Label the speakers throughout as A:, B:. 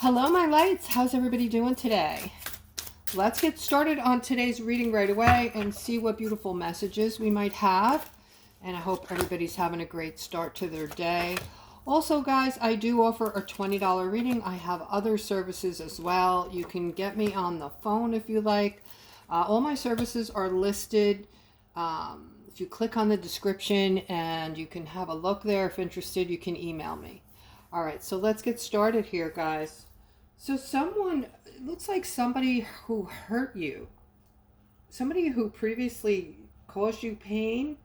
A: Hello, my lights. How's everybody doing today? Let's get started on today's reading right away and see what beautiful messages we might have. And I hope everybody's having a great start to their day. Also, guys, I do offer a $20 reading. I have other services as well. You can get me on the phone if you like. All my services are listed. If you click on the description, and you can have a look there. If interested, you can email me. All right, so let's get started here, guys. So it looks like somebody who hurt you, somebody who previously caused you pain,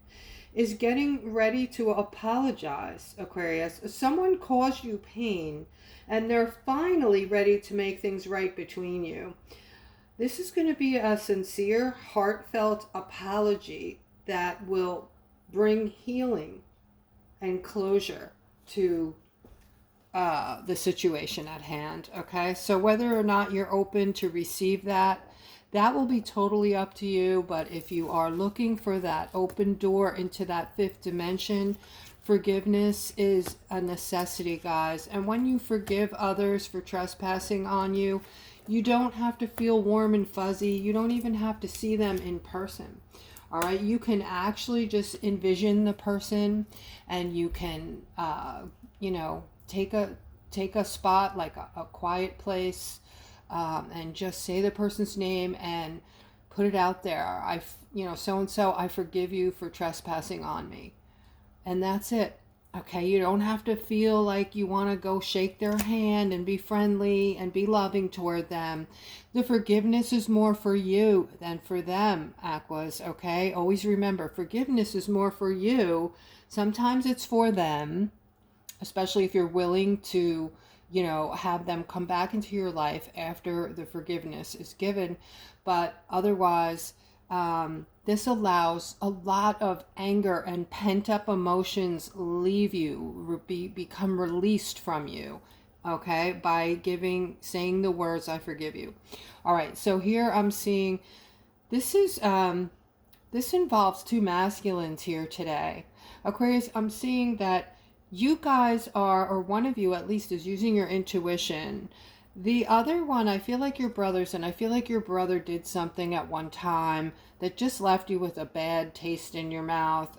A: is getting ready to apologize, Aquarius. Someone caused you pain, and they're finally ready to make things right between you. This is going to be a sincere, heartfelt apology that will bring healing and closure to the situation at hand. Okay, so whether or not you're open to receive that will be totally up to you. But if you are looking for that open door into that fifth dimension, forgiveness is a necessity, guys. And when you forgive others for trespassing on you, you don't have to feel warm and fuzzy. You don't even have to see them in person. All right, you can actually just envision the person, and you can take a spot like a quiet place, and just say the person's name and put it out there. So and so, I forgive you for trespassing on me, and that's it. Okay, you don't have to feel like you want to go shake their hand and be friendly and be loving toward them. The forgiveness is more for you than for them, Aquas. Okay, always remember, forgiveness is more for you. Sometimes it's for them, especially if you're willing to, have them come back into your life after the forgiveness is given. But otherwise, this allows a lot of anger and pent-up emotions leave you, become released from you, okay, by saying the words, I forgive you. All right, so here I'm seeing, this involves two masculines here today. Aquarius, I'm seeing that you guys are, or one of you at least, is using your intuition. The other one, I feel like you're brothers, and I feel like your brother did something at one time that just left you with a bad taste in your mouth.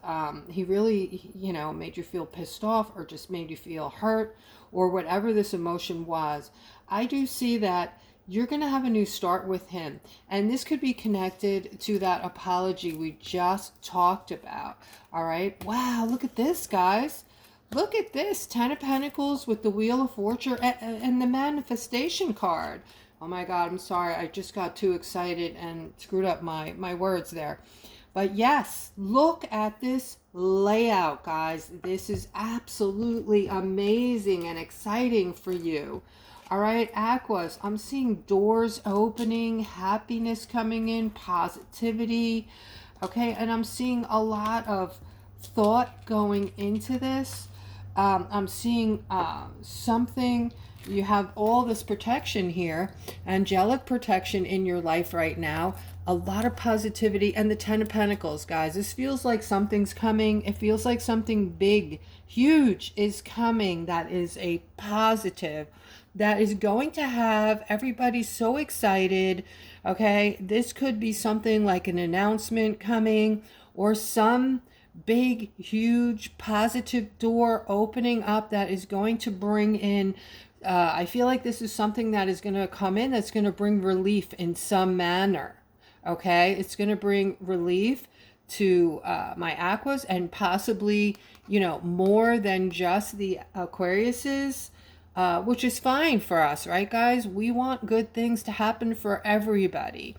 A: He really, made you feel pissed off, or just made you feel hurt, or whatever this emotion was. I do see that you're going to have a new start with him. And this could be connected to that apology we just talked about. All right. Wow, look at this, guys. Look at this, 10 of Pentacles with the Wheel of Fortune and the Manifestation card. Oh my God, I'm sorry. I just got too excited and screwed up my words there. But yes, look at this layout, guys. This is absolutely amazing and exciting for you. All right, Aquas, I'm seeing doors opening, happiness coming in, positivity. Okay, and I'm seeing a lot of thought going into this. I'm seeing something, you have all this protection here, angelic protection in your life right now, a lot of positivity, and the 10 of Pentacles, guys. This feels like something's coming. It feels like something big, huge is coming. That is a positive, that is going to have everybody so excited. Okay, this could be something like an announcement coming, or some big, huge, positive door opening up that is going to bring in, I feel like this is something that is going to come in that's going to bring relief in some manner. Okay, it's going to bring relief to my Aquas, and possibly, more than just the Aquariuses, which is fine for us, right, guys? We want good things to happen for everybody.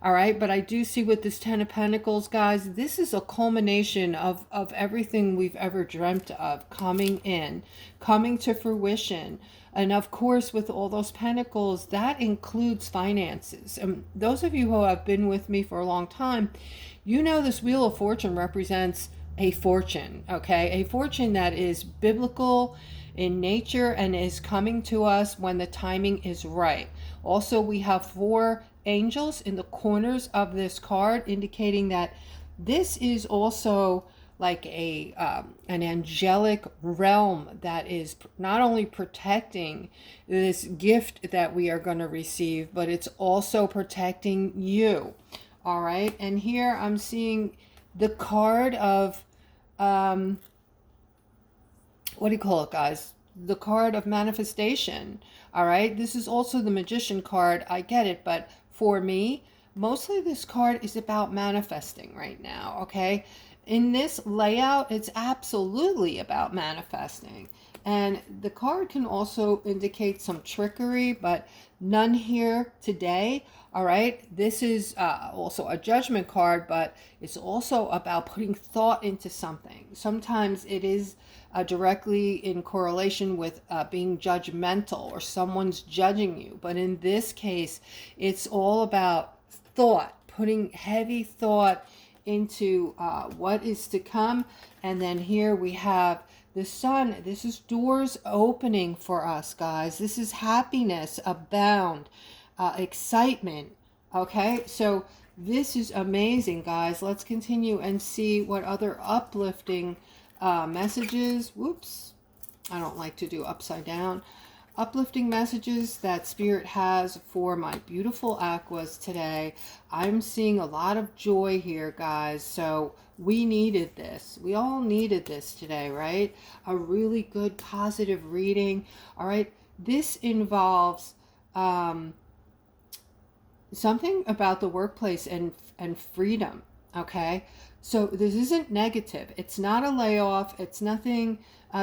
A: All right, but I do see with this 10 of Pentacles, guys, this is a culmination of everything we've ever dreamt of coming to fruition. And of course, with all those pentacles, that includes finances. And those of you who have been with me for a long time, this Wheel of Fortune represents a fortune, okay? A fortune that is biblical in nature and is coming to us when the timing is right. Also, we have 4 angels in the corners of this card, indicating that this is also like a an angelic realm that is not only protecting this gift that we are going to receive, but it's also protecting you. All right. And here I'm seeing the card of what do you call it, guys? The card of manifestation. All right. This is also the Magician card. I get it. But for me, mostly this card is about manifesting right now. Okay. In this layout, it's absolutely about manifesting. And the card can also indicate some trickery, but none here today. All right. This is also a judgment card, but it's also about putting thought into something. Sometimes it is directly in correlation with being judgmental or someone's judging you. But in this case, it's all about thought, putting heavy thought into what is to come. And then here we have the sun. This is doors opening for us, guys. This is happiness abound, excitement. Okay, so this is amazing, guys. Let's continue and see what other uplifting messages. Whoops, I don't like to do upside down. Uplifting messages that Spirit has for my beautiful aquas today. I'm seeing a lot of joy here, guys. So we needed this. We all needed this today, right? A really good positive reading. All right. This involves something about the workplace and freedom. Okay. So this isn't negative. It's not a layoff. It's nothing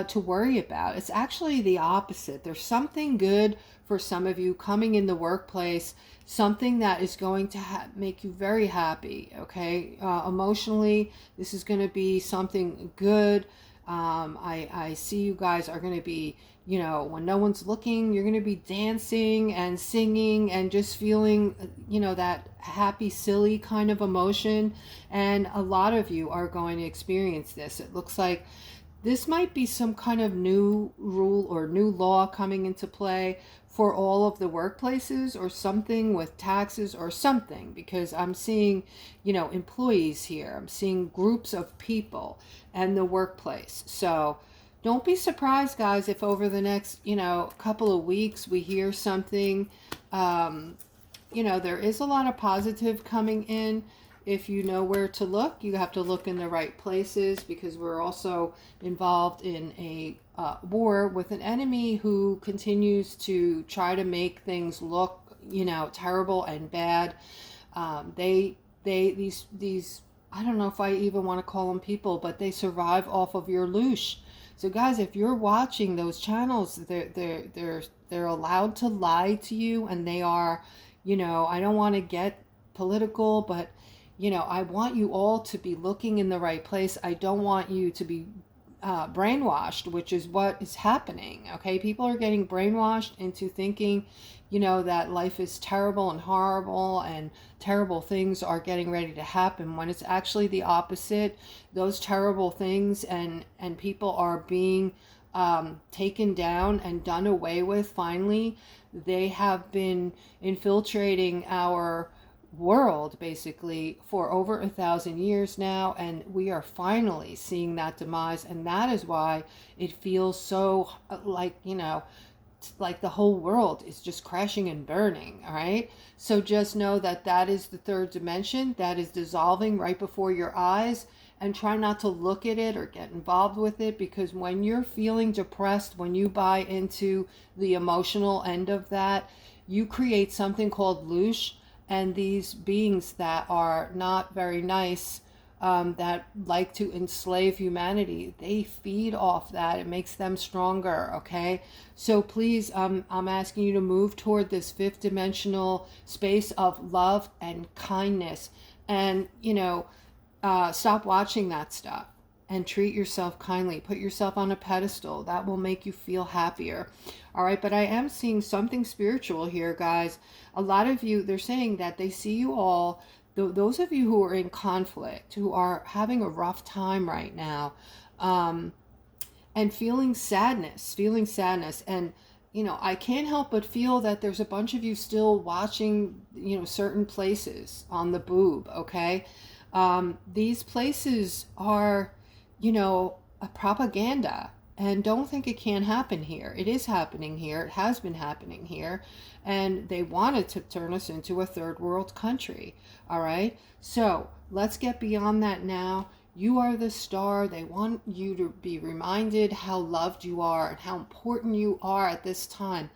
A: to worry about. It's actually the opposite. There's something good for some of you coming in the workplace, something that is going to make you very happy. Okay. Emotionally, this is going to be something good. I see you guys are going to be, you know, when no one's looking, you're going to be dancing and singing and just feeling, you know, that happy, silly kind of emotion. And a lot of you are going to experience this. It looks like this might be some kind of new rule or new law coming into play for all of the workplaces, or something with taxes or something, because I'm seeing, you know, employees here. I'm seeing groups of people and the workplace. So don't be surprised, guys, if over the next, you know, couple of weeks we hear something. You know, there is a lot of positive coming in. If you know where to look, you have to look in the right places, because we're also involved in a war with an enemy who continues to try to make things look, you know, terrible and bad. These I don't know if I even want to call them people, but they survive off of your loosh. So guys, if you're watching those channels, they're allowed to lie to you, and they are, you know, I don't want to get political, but you know, I want you all to be looking in the right place. I don't want you to be brainwashed, which is what is happening. Okay, people are getting brainwashed into thinking, you know, that life is terrible and horrible and terrible things are getting ready to happen, when it's actually the opposite. Those terrible things and people are being taken down and done away with. Finally, they have been infiltrating our world basically for over 1,000 years now, and we are finally seeing that demise. And that is why it feels so like, you know, like the whole world is just crashing and burning. All right, so just know that that is the third dimension that is dissolving right before your eyes, and try not to look at it or get involved with it, because when you're feeling depressed, when you buy into the emotional end of that, you create something called loosh. And these beings that are not very nice, that like to enslave humanity, they feed off that. It makes them stronger, okay? So please, I'm asking you to move toward this fifth dimensional space of love and kindness. And, you know, stop watching that stuff and treat yourself kindly. Put yourself on a pedestal. That will make you feel happier. All right, but I am seeing something spiritual here, guys. A lot of you, they're saying that they see you all, those of you who are in conflict, who are having a rough time right now, and feeling sadness. And, you know, I can't help but feel that there's a bunch of you still watching, you know, certain places on the boob, okay? These places are, a propaganda. And don't think it can't happen here. It is happening here. It has been happening here. And they wanted to turn us into a third world country. All right. So let's get beyond that now. You are the star. They want you to be reminded how loved you are and how important you are at this time.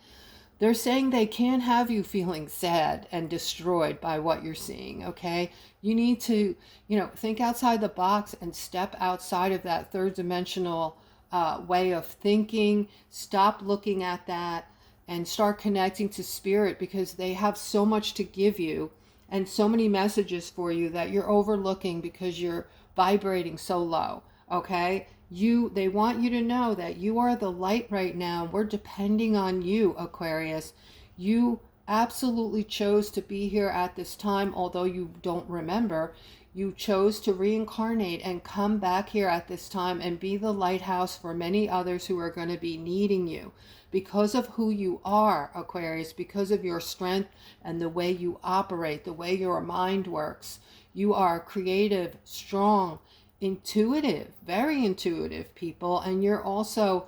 A: They're saying they can't have you feeling sad and destroyed by what you're seeing, okay? You need to, think outside the box and step outside of that third dimensional way of thinking. Stop looking at that and start connecting to spirit, because they have so much to give you and so many messages for you that you're overlooking because you're vibrating so low, okay? They want you to know that you are the light right now. We're depending on you, Aquarius. You absolutely chose to be here at this time, although you don't remember. You chose to reincarnate and come back here at this time and be the lighthouse for many others who are going to be needing you because of who you are, Aquarius, because of your strength and the way you operate, the way your mind works. You are creative, strong, intuitive, very intuitive people, and you're also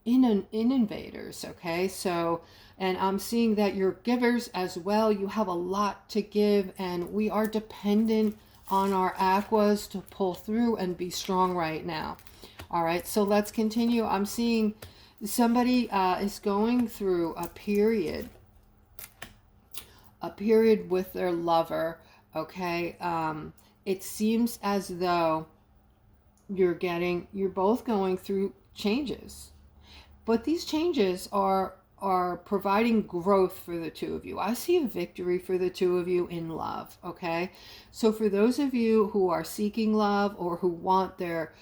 A: innovators, okay? So, and I'm seeing that you're givers as well. You have a lot to give, and we are dependent on our aquas to pull through and be strong right now. All right, so let's continue. I'm seeing somebody is going through a period with their lover, okay? It seems as though you're both going through changes, but these changes are providing growth for the two of you. I see a victory for the two of you in love, okay? So for those of you who are seeking love or who want their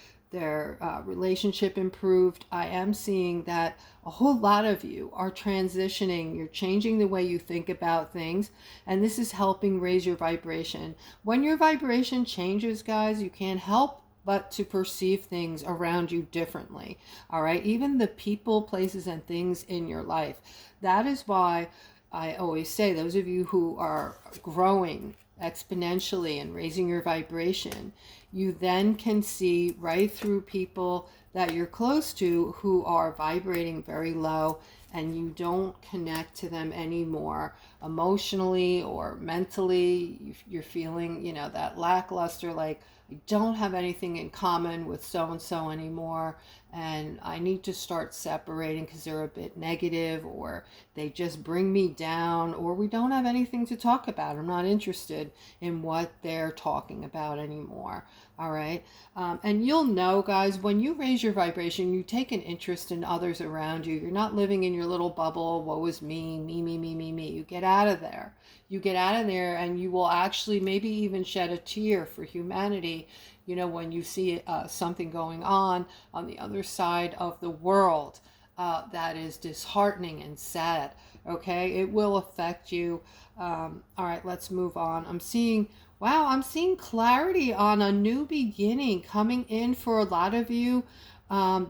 A: relationship improved, I am seeing that a whole lot of you are transitioning. You're changing the way you think about things, and this is helping raise your vibration. When your vibration changes, guys, you can't help but to perceive things around you differently. All right, even the people, places, and things in your life. That is why I always say, those of you who are growing exponentially and raising your vibration, you then can see right through people that you're close to who are vibrating very low, and you don't connect to them anymore emotionally or mentally. You're feeling, that lackluster, like, I don't have anything in common with so-and-so anymore, and I need to start separating because they're a bit negative, or they just bring me down, or we don't have anything to talk about. I'm not interested in what they're talking about anymore. All right. And you'll know, guys, when you raise your vibration, you take an interest in others around you. You're not living in your little bubble. Woe is me, me, me, me, me, me. You get out of there. You get out of there, and you will actually maybe even shed a tear for humanity, when you see something going on the other side of the world that is disheartening and sad. Okay, it will affect you. All right, let's move on. I'm seeing clarity on a new beginning coming in for a lot of you.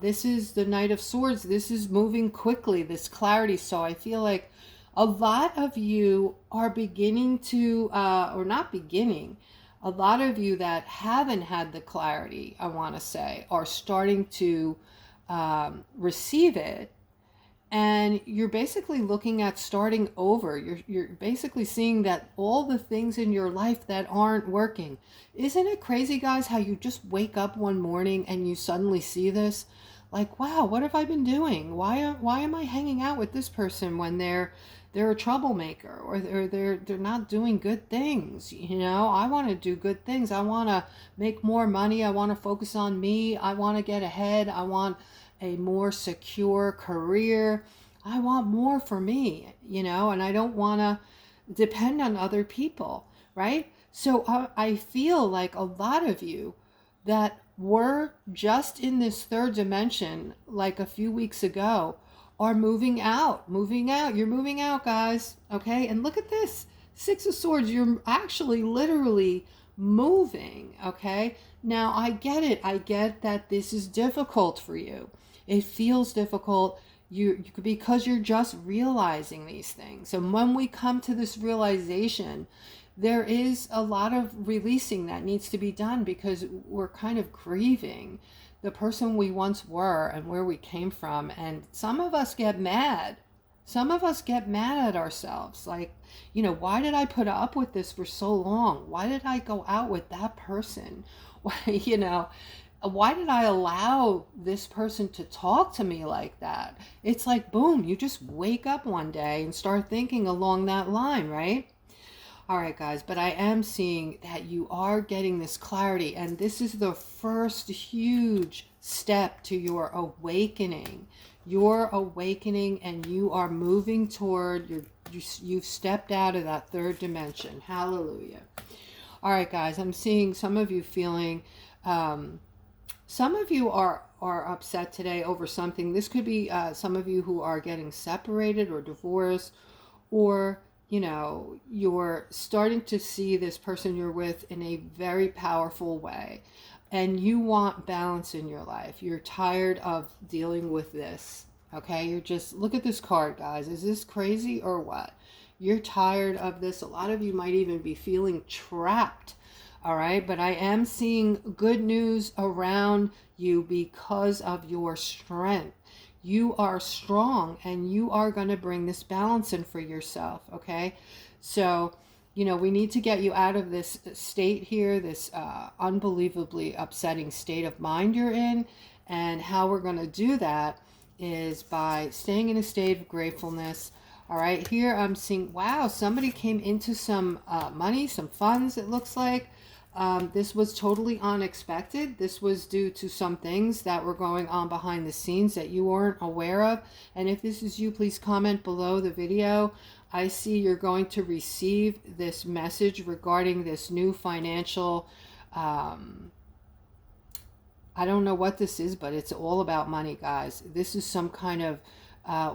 A: This is the Knight of Swords. This is moving quickly, this clarity. So I feel like a lot of you are beginning to, or not beginning, a lot of you that haven't had the clarity, I want to say, are starting to receive it. And you're basically looking at starting over. You're basically seeing that all the things in your life that aren't working. Isn't it crazy, guys, how you just wake up one morning and you suddenly see this? Like, wow, what have I been doing? Why am I hanging out with this person when they're a troublemaker, or they're not doing good things? I want to do good things. I want to make more money. I want to focus on me. I want to get ahead. I want a more secure career. I want more for me, and I don't want to depend on other people, right? So I feel like a lot of you that were just in this third dimension like a few weeks ago are moving out. You're moving out, guys. Okay. And look at this, Six of Swords. You're actually literally moving. Okay. Now I get it. I get that this is difficult for you. It feels difficult. Because you're just realizing these things. And when we come to this realization, there is a lot of releasing that needs to be done, because we're kind of grieving the person we once were and where we came from. And some of us get mad. Some of us get mad at ourselves. Like, you know, why did I put up with this for so long? Why did I go out with that person? Why, you know, why did I allow this person to talk to me like that? It's like, boom, you just wake up one day and start thinking along that line, right? All right, guys, but I am seeing that you are getting this clarity, and this is the first huge step to your awakening. You're awakening, and you are moving toward you've stepped out of that third dimension. Hallelujah. All right, guys, I'm seeing some of you feeling, some of you are upset today over something. This could be some of you who are getting separated or divorced, or you know, you're starting to see this person you're with in a very powerful way, and you want balance in your life. You're tired of dealing with this. Okay, you're just, look at this card, guys. Is this crazy or what? You're tired of this. A lot of you might even be feeling trapped. All right, but I am seeing good news around you because of your strength. You are strong, and you are going to bring this balance in for yourself. Okay, so you know, we need to get you out of this state here, this unbelievably upsetting state of mind you're in. And how we're going to do that is by staying in a state of gratefulness. All right, here I'm seeing, wow, somebody came into some money, some funds, it looks like. This was totally unexpected. This was due to some things that were going on behind the scenes that you weren't aware of. And if this is you, please comment below the video. I see you're going to receive this message regarding this new financial, I don't know what this is, but it's all about money, guys. This is some kind of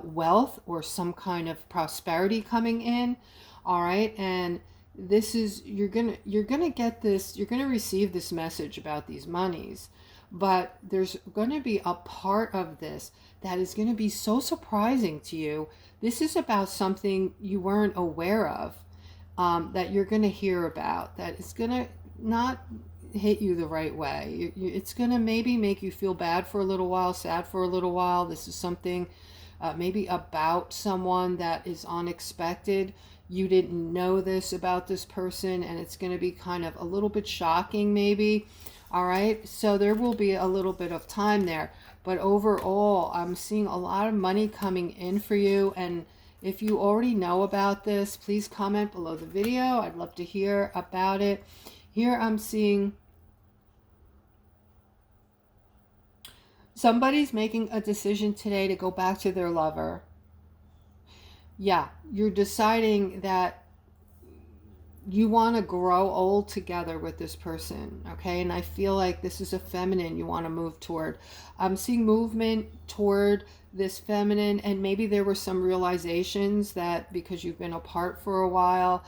A: wealth or some kind of prosperity coming in. All right, and this is, you're gonna get this, you're gonna receive this message about these monies, but there's gonna be a part of this that is gonna be so surprising to you. This is about something you weren't aware of, that you're gonna hear about, that is gonna not hit you the right way. It's gonna maybe make you feel bad for a little while, sad for a little while. This is something maybe about someone that is unexpected. You didn't know this about this person, and it's going to be kind of a little bit shocking maybe. All right, so there will be a little bit of time there, but overall I'm seeing a lot of money coming in for you. And if you already know about this, please comment below the video. I'd love to hear about it. Here I'm seeing somebody's making a decision today to go back to their lover. Yeah, you're deciding that you want to grow old together with this person, okay? And I feel like this is a feminine you want to move toward. I'm seeing movement toward this feminine, and maybe there were some realizations that because you've been apart for a while,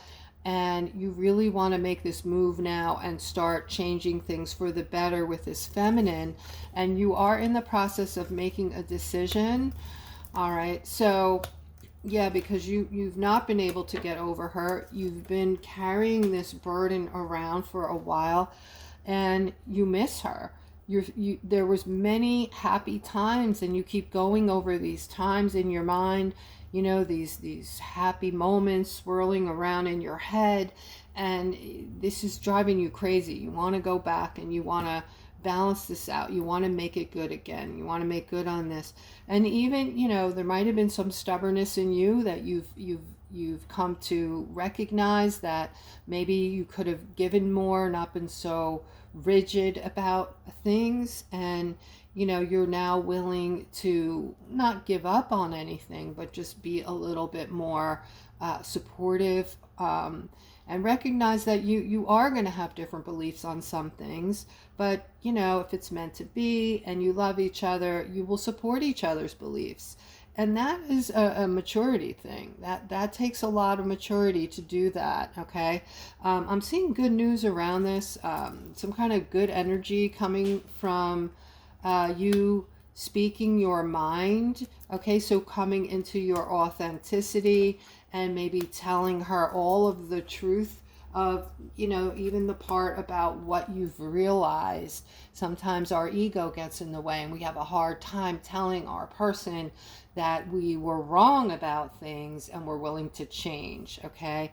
A: and you really want to make this move now and start changing things for the better with this feminine, and you are in the process of making a decision. All right, so yeah, because you've not been able to get over her. You've been carrying this burden around for a while, and you miss her. There was many happy times, and you keep going over these times in your mind, you know, these happy moments swirling around in your head, and this is driving you crazy. You want to go back, and you want to balance this out. You want to make it good again. You want to make good on this. And even, you know, there might have been some stubbornness in you that you've come to recognize, that maybe you could have given more, not been so rigid about things, and you know, you're now willing to not give up on anything, but just be a little bit more supportive, and recognize that you are going to have different beliefs on some things, but you know, if it's meant to be and you love each other, you will support each other's beliefs. And that is a maturity thing. That takes a lot of maturity to do that, okay? I'm seeing good news around this, some kind of good energy coming from you speaking your mind, okay? So coming into your authenticity and maybe telling her all of the truth of, you know, even the part about what you've realized. Sometimes our ego gets in the way and we have a hard time telling our person that we were wrong about things and we're willing to change. Okay.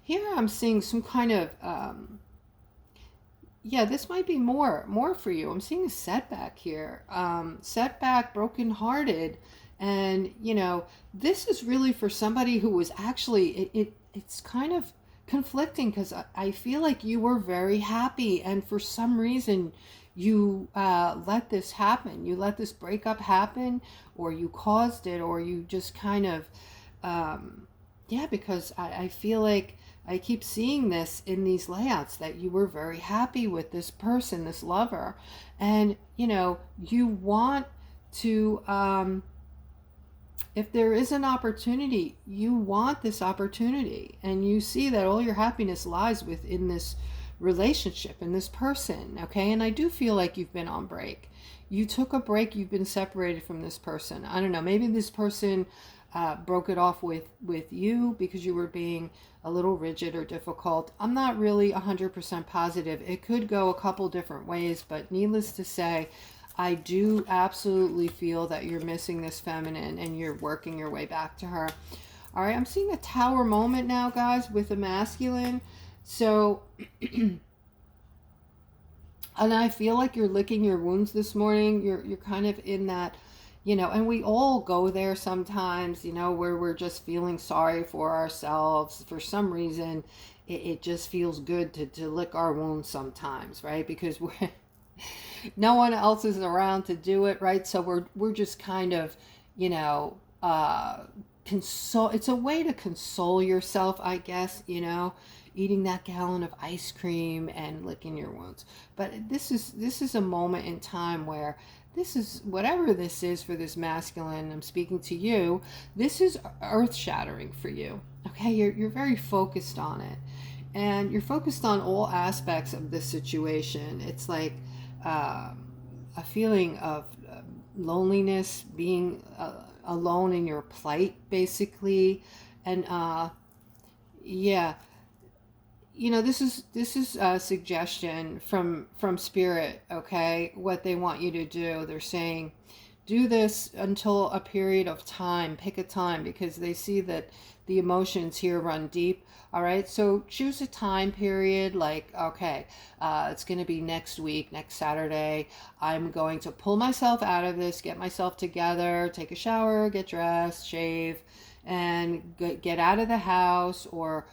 A: Here I'm seeing some kind of, yeah, this might be more for you. I'm seeing a setback here. Setback, brokenhearted. And, you know, this is really for somebody who was actually, it's kind of conflicting, because I feel like you were very happy, and for some reason you let this happen. You let this breakup happen, or you caused it, or you just kind of, yeah, because I feel like I keep seeing this in these layouts, that you were very happy with this person, this lover, and, you know, you want to, if there is an opportunity, you want this opportunity, and you see that all your happiness lies within this relationship and this person. Okay. And I do feel like you've been on break. You took a break. You've been separated from this person. I don't know. Maybe this person broke it off with you because you were being a little rigid or difficult. I'm not really 100% positive. It could go a couple different ways, but needless to say, I do absolutely feel that you're missing this feminine and you're working your way back to her. All right, I'm seeing a tower moment now, guys, with a masculine. So, and I feel like you're licking your wounds this morning. You're kind of in that, you know, and we all go there sometimes, you know, where we're just feeling sorry for ourselves. For some reason, it just feels good to lick our wounds sometimes, right? Because we're no one else is around to do it, right? So we're just kind of, you know, console. It's a way to console yourself, I guess, you know, eating that gallon of ice cream and licking your wounds. But this is a moment in time where this is, whatever this is for this masculine, I'm speaking to you, this is earth shattering for you. Okay, you're very focused on it, and you're focused on all aspects of this situation. It's like a feeling of loneliness, being alone in your plight, basically. And yeah, you know, this is a suggestion from spirit. Okay, what they want you to do, they're saying do this until a period of time. Pick a time, because they see that the emotions here run deep. All right, so choose a time period, like, okay, it's going to be next week, next Saturday. I'm going to pull myself out of this, get myself together, take a shower, get dressed, shave, and get out of the house, or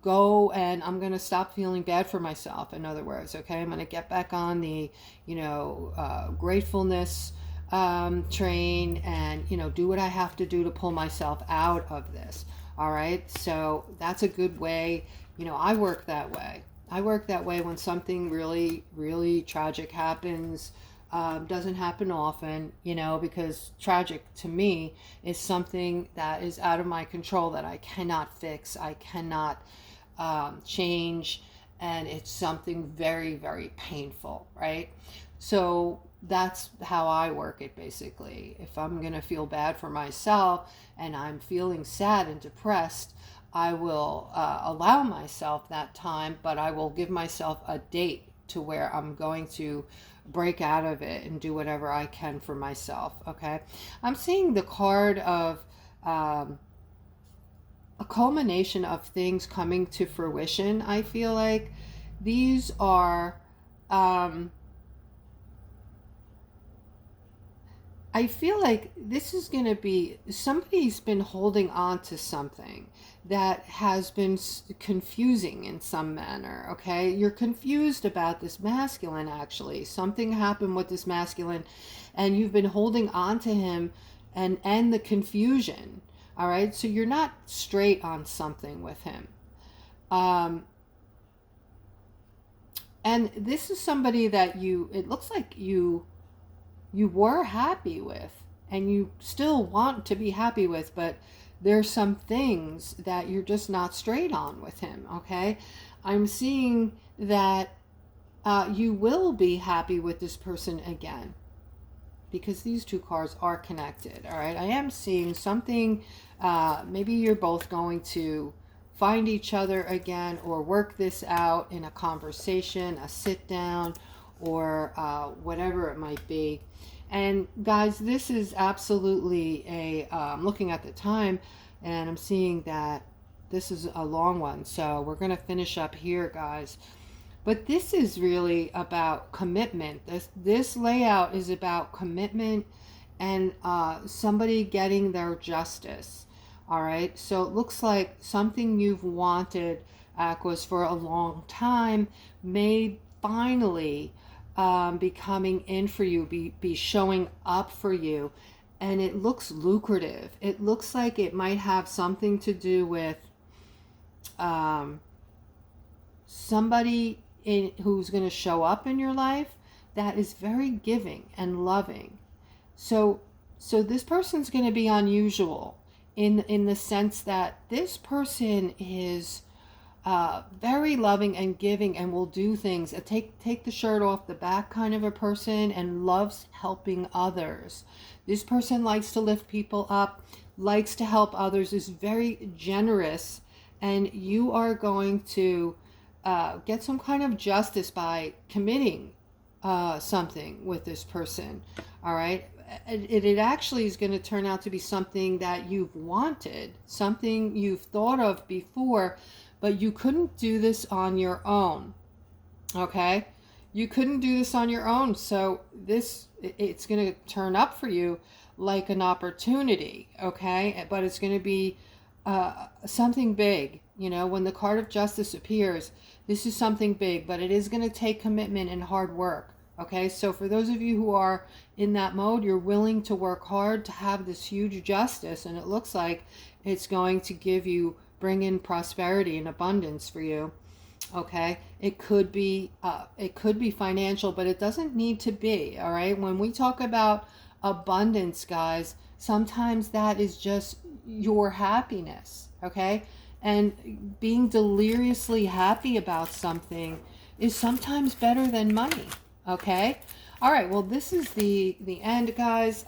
A: go, and I'm going to stop feeling bad for myself. In other words, okay, I'm going to get back on the, you know, gratefulness train, and, you know, do what I have to do to pull myself out of this. All right, so that's a good way. You know, I work that way. I work that way when something really, really tragic happens. Doesn't happen often, you know, because tragic to me is something that is out of my control, that I cannot fix, I cannot change, and it's something very, very painful, right? So that's how I work it, basically. If I'm going to feel bad for myself and I'm feeling sad and depressed, I will allow myself that time, but I will give myself a date to where I'm going to break out of it and do whatever I can for myself. Okay, I'm seeing the card of a culmination of things coming to fruition. I feel like these are I feel like this is going to be, somebody's been holding on to something that has been confusing in some manner. Okay, you're confused about this masculine. Actually, something happened with this masculine, and you've been holding on to him, and the confusion. All right, so you're not straight on something with him. And this is somebody that it looks like you were happy with, and you still want to be happy with, but there's some things that you're just not straight on with him. Okay, I'm seeing that you will be happy with this person again, because these two cards are connected. All right, I am seeing something, maybe you're both going to find each other again or work this out in a conversation, a sit down, or whatever it might be. And guys, this is absolutely a, I'm looking at the time and I'm seeing that this is a long one. So we're going to finish up here, guys. But this is really about commitment. This layout is about commitment and somebody getting their justice. All right. So it looks like something you've wanted, Aquas, for a long time may finally be coming in for you, be showing up for you. And it looks lucrative. It looks like it might have something to do with somebody who's going to show up in your life that is very giving and loving. So this person's going to be unusual in the sense that this person is very loving and giving and will do things. Take the shirt off the back kind of a person and loves helping others. This person likes to lift people up, likes to help others, is very generous, and you are going to get some kind of justice by committing something with this person. All right. It actually is going to turn out to be something that you've wanted, something you've thought of before, but you couldn't do this on your own. Okay. You couldn't do this on your own. So it's going to turn up for you like an opportunity. Okay. But it's going to be something big. You know, when the card of justice appears, this is something big, but it is going to take commitment and hard work. Okay, so for those of you who are in that mode, you're willing to work hard to have this huge justice, and it looks like it's going to bring in prosperity and abundance for you. Okay, it could be financial, but it doesn't need to be. All right, when we talk about abundance, guys, sometimes that is just your happiness. Okay, and being deliriously happy about something is sometimes better than money. Okay. All right. Well, this is the end, guys.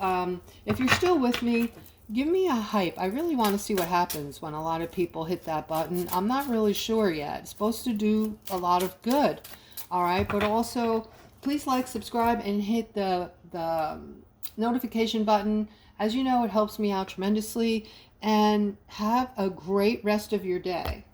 A: If you're still with me, give me a hype. I really want to see what happens when a lot of people hit that button. I'm not really sure yet. It's supposed to do a lot of good. All right. But also, please like, subscribe, and hit the notification button. As you know, it helps me out tremendously. And have a great rest of your day.